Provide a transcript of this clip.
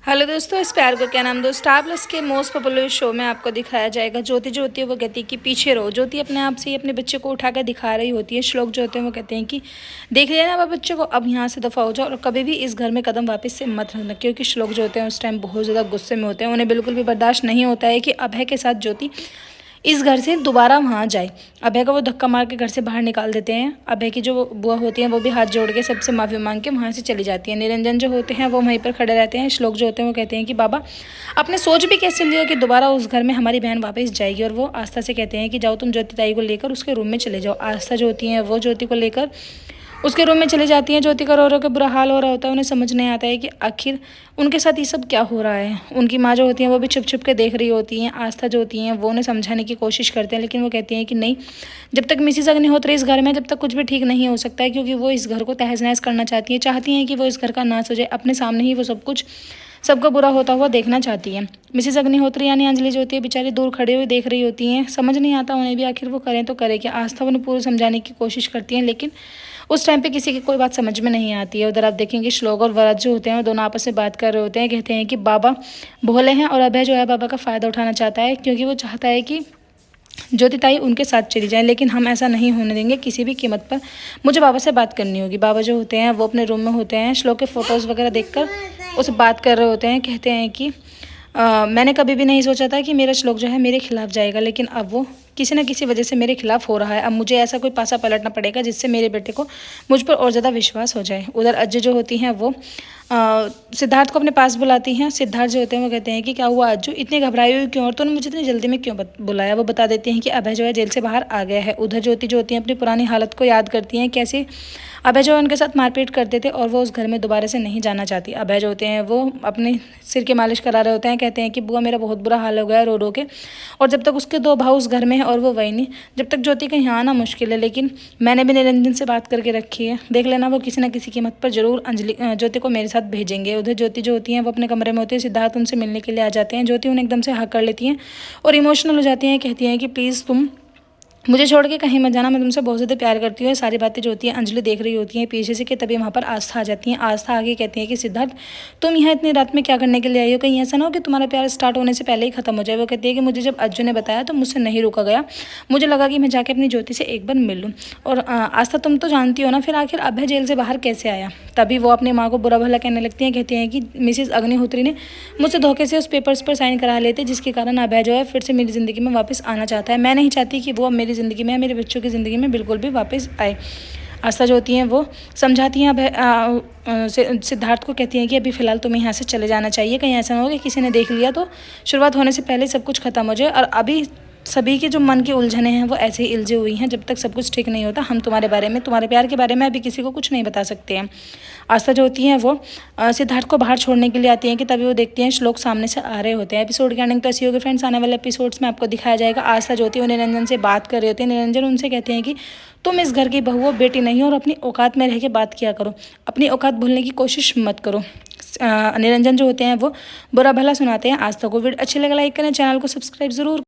Hello दोस्तों, इस प्यार को क्या नाम दो। स्टार प्लस के मोस्ट पॉपुलर शो में आपको दिखाया जाएगा ज्योति जो होती है वो कहती है कि पीछे रहो। ज्योति अपने आप से ही अपने बच्चे को उठा कर दिखा रही होती है। श्लोक जो होते हैं वो कहते हैं कि देख लिया ना अब बच्चे को, अब यहाँ से दफ़ा हो जाओ और कभी भी इस घर में कदम वापस से मत रखना। क्योंकि श्लोक जो होते हैं उस टाइम बहुत ज़्यादा गुस्से में होते हैं। उन्हें बिल्कुल भी बर्दाश्त नहीं होता है कि अभय के साथ ज्योति इस घर से दोबारा वहाँ जाए। अभय का वो धक्का मार के घर से बाहर निकाल देते हैं। अभय की जो बुआ होती हैं वो भी हाथ जोड़ के सबसे माफ़ी मांग के वहाँ से चली जाती है। निरंजन जो होते हैं वो वहीं पर खड़े रहते हैं। श्लोक जो होते हैं वो कहते हैं कि बाबा आपने सोच भी कैसे लिया कि दोबारा उस घर में हमारी बहन वापस जाएगी। और वो आस्था से कहते हैं कि जाओ तुम ज्योति ताई को लेकर उसके रूम में चले जाओ। आस्था जो होती हैं वो ज्योति को लेकर उसके रूम में चली जाती हैं। ज्योति का रो के बुरा हाल हो रहा होता है। उन्हें समझ नहीं आता है कि आखिर उनके साथ ये सब क्या हो रहा है। उनकी माँ जो होती हैं वो भी छुप छुप के देख रही होती हैं। आस्था जो होती हैं वो उन्हें समझाने की कोशिश करते हैं, लेकिन वो कहती हैं कि नहीं, जब तक मिसेस अग्निहोत्री इस घर में, जब तक कुछ भी ठीक नहीं हो सकता है। क्योंकि वो इस घर को तहस नहस करना चाहती हैं कि वो इस घर का नाश हो जाए। अपने सामने ही वो सब कुछ सबका बुरा होता हुआ देखना चाहती है। मिसेस अग्निहोत्री यानी अंजलि जो होती है बेचारी दूर खड़े हुए देख रही होती हैं। समझ नहीं आता उन्हें भी आखिर वो करें तो करें क्या। आस्था उन्हें पूरी समझाने की कोशिश करती हैं, लेकिन उस टाइम पे किसी की कोई बात समझ में नहीं आती है। उधर आप देखेंगे श्लोक और वरद जो होते हैं वो दोनों आपस में बात कर रहे होते हैं। कहते हैं कि बाबा भोले हैं और अभय जो है बाबा का फ़ायदा उठाना चाहता है, क्योंकि वो चाहता है कि ज्योति ताई उनके साथ चली जाए। लेकिन हम ऐसा नहीं होने देंगे किसी भी कीमत पर। मुझे बाबा से बात करनी होगी। बाबा जो होते हैं वो अपने रूम में होते हैं। श्लोक के फ़ोटोज़ वगैरह देखकर उससे बात कर रहे होते हैं। कहते हैं कि मैंने कभी भी नहीं सोचा था कि मेरा श्लोक जो है मेरे खिलाफ जाएगा, लेकिन अब वो किसी न किसी वजह से मेरे खिलाफ हो रहा है। अब मुझे ऐसा कोई पासा पलटना पड़ेगा जिससे मेरे बेटे को मुझ पर और ज़्यादा विश्वास हो जाए। उधर अज्जू जो होती हैं वो सिद्धार्थ को अपने पास बुलाती हैं। सिद्धार्थ जो होते हैं वो कहते हैं कि क्या हुआ अज्जू, इतनी घबराई हुई क्यों और तूने मुझे इतनी जल्दी में क्यों बुलाया। वो बता देते हैं कि अभय जो है जेल से बाहर आ गया है। उधर ज्योति जो होती हैं अपनी पुरानी हालत को याद करती हैं, कैसे अभय जो उनके साथ मारपीट करते थे और वो उस घर में दोबारा से नहीं जाना चाहती। अभय जो होते हैं वो अपने सिर की मालिश करा रहे होते हैं। कहते हैं कि बुआ मेरा बहुत बुरा हाल हो गया रो रो के, और जब तक उसके दो भाव उस घर में है और वो वही नहीं, जब तक ज्योति का यहाँ आना मुश्किल है। लेकिन मैंने भी निरंजन से बात करके रखी है, देख लेना वो किसी न किसी कीमत पर जरूर ज्योति को मेरे साथ भेजेंगे। उधर ज्योति जो होती हैं वो अपने कमरे में होती है। सिद्धार्थ उनसे मिलने के लिए आ जाते हैं। ज्योति उन्हें एकदम से हक कर लेती हैं और इमोशनल हो जाती हैं। कहती हैं कि प्लीज़ तुम मुझे छोड़ के कहीं मत जाना, मैं तुमसे बहुत ज़्यादा प्यार करती हूँ। सारी बातें जो होती हैं अंजलि देख रही होती हैं पीछे से कि तभी वहाँ पर आस्था आ जाती हैं। आस्था आगे कहती है कि सिद्धार्थ तुम यहाँ इतनी रात में क्या करने के लिए आई हो, कहीं ऐसा ना हो कि तुम्हारा प्यार स्टार्ट होने से पहले ही खत्म हो जाए। वो कहती है कि मुझे जब अज्जू ने बताया तो मुझसे नहीं रोका गया, मुझे लगा कि मैं जाके अपनी ज्योति से एक बार मिल लूँ। और आस्था तुम तो जानती हो ना फिर आखिर अभय जेल से बाहर कैसे आया। तभी वो अपनी माँ को बुरा भला कहने लगती हैं। कहती हैं कि मिसेस अग्निहोत्री ने मुझसे धोखे से उस पेपर्स पर साइन करा लेते, जिसके कारण अभय जो है फिर से मेरी ज़िंदगी में वापस आना चाहता है। मैं नहीं चाहती कि वो अब मेरी ज़िंदगी में, मेरे बच्चों की ज़िंदगी में बिल्कुल भी वापस आए। आस्था जो होती हैं वो समझाती हैं अभय सिद्धार्थ को। कहती हैं कि अभी फ़िलहाल तुम्हें यहाँ से चले जाना चाहिए, कहीं ऐसा ना हो कि किसी ने देख लिया तो शुरुआत होने से पहले सब कुछ ख़त्म हो जाए। और अभी सभी के जो मन की उलझने हैं वो ऐसे ही उलझी हुई हैं। जब तक सब कुछ ठीक नहीं होता हम तुम्हारे बारे में, तुम्हारे प्यार के बारे में अभी किसी को कुछ नहीं बता सकते हैं। आस्था जो होती हैं वो सिद्धार्थ को बाहर छोड़ने के लिए आती हैं कि तभी वो देखती हैं श्लोक सामने से आ रहे होते हैं। एपिसोड की एंडिंग तो ऐसी होगी फ्रेंड्स, आने वाले एपिसोड्स में आपको दिखाया जाएगा। आस्था जो होती है वो निरंजन से बात कर रहे होते हैं। निरंजन उनसे कहते हैं कि तुम इस घर की बहू हो, बेटी नहीं हो, और अपनी औकात में रह के बात किया करो, अपनी औकात भूलने की कोशिश मत करो। निरंजन जो होते हैं वो बुरा भला सुनाते हैं आस्था को। वीडियो अच्छी लगे लाइक करें, चैनल को सब्सक्राइब जरूर